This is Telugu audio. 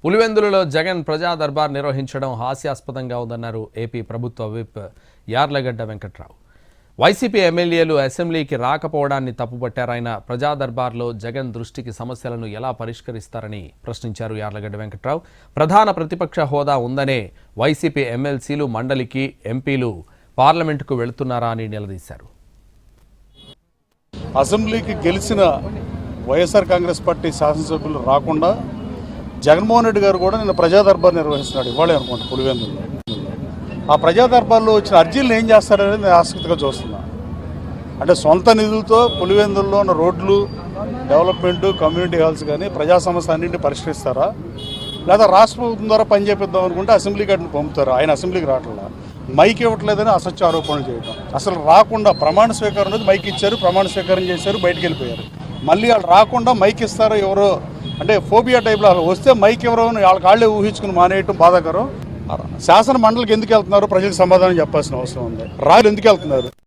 పులివెందులలో జగన్ ప్రజా దర్బార్ నిర్వహించడం హాస్యాస్పదంగా ఉందన్నారు ఏపీ ప్రభుత్వ విప్ యార్లగడ్డ వెంకట్రావు. వైసీపీ ఎమ్మెల్యేలు అసెంబ్లీకి రాకపోవడాన్ని తప్పుపట్టారాయన. ప్రజా దర్బార్లో జగన్ దృష్టికి సమస్యలను ఎలా పరిష్కరిస్తారని ప్రశ్నించారు యార్లగడ్డ వెంకట్రావు. ప్రధాన ప్రతిపక్ష హోదా ఉందనే వైసీపీ ఎమ్మెల్సీలు మండలికి, ఎంపీలు పార్లమెంటుకు వెళుతున్నారా అని నిలదీశారు. అసెంబ్లీకి గెలిచిన వైఎస్ఆర్ కాంగ్రెస్ పార్టీ శాసనసభ్యులు రాకుండా జగన్మోహన్ రెడ్డి గారు కూడా నిన్న ప్రజా దర్బార్ నిర్వహిస్తున్నాడు. ఇవాళే అనుకోండి పులివెందులో. ఆ ప్రజా దర్బార్లో వచ్చిన అర్జీలను ఏం చేస్తారనేది నేను ఆసక్తిగా చూస్తున్నా. అంటే సొంత నిధులతో పులివెందుల్లో ఉన్న రోడ్లు, డెవలప్మెంటు, కమ్యూనిటీ హాల్స్ కానీ ప్రజా సమస్య అన్నింటినీ పరిష్కరిస్తారా, లేదా రాష్ట్ర ప్రభుత్వం ద్వారా పని చేపిద్దాం అనుకుంటే అసెంబ్లీ గడిని పంపుతారా? ఆయన అసెంబ్లీకి రావట్లా, మైక్ ఇవ్వట్లేదని అసత్య ఆరోపణలు చేయడం. అసలు రాకుండా ప్రమాణ స్వీకారం అనేది మైక్ ఇచ్చారు, ప్రమాణ స్వీకారం చేశారు, బయటికి వెళ్ళిపోయారు. మళ్ళీ వాళ్ళు రాకుండా మైక్ ఇస్తారో ఎవరో అంటే ఫోబియా టైప్లో వస్తే మైక్ ఎవరో వాళ్ళే ఊహించుకుని మానేయటం బాధాకరం. శాసన మండలికి ఎందుకు వెళ్తున్నారు ప్రజలకు సమాధానం చెప్పాల్సిన అవసరం ఉంది. రాజులు ఎందుకు వెళ్తున్నారు?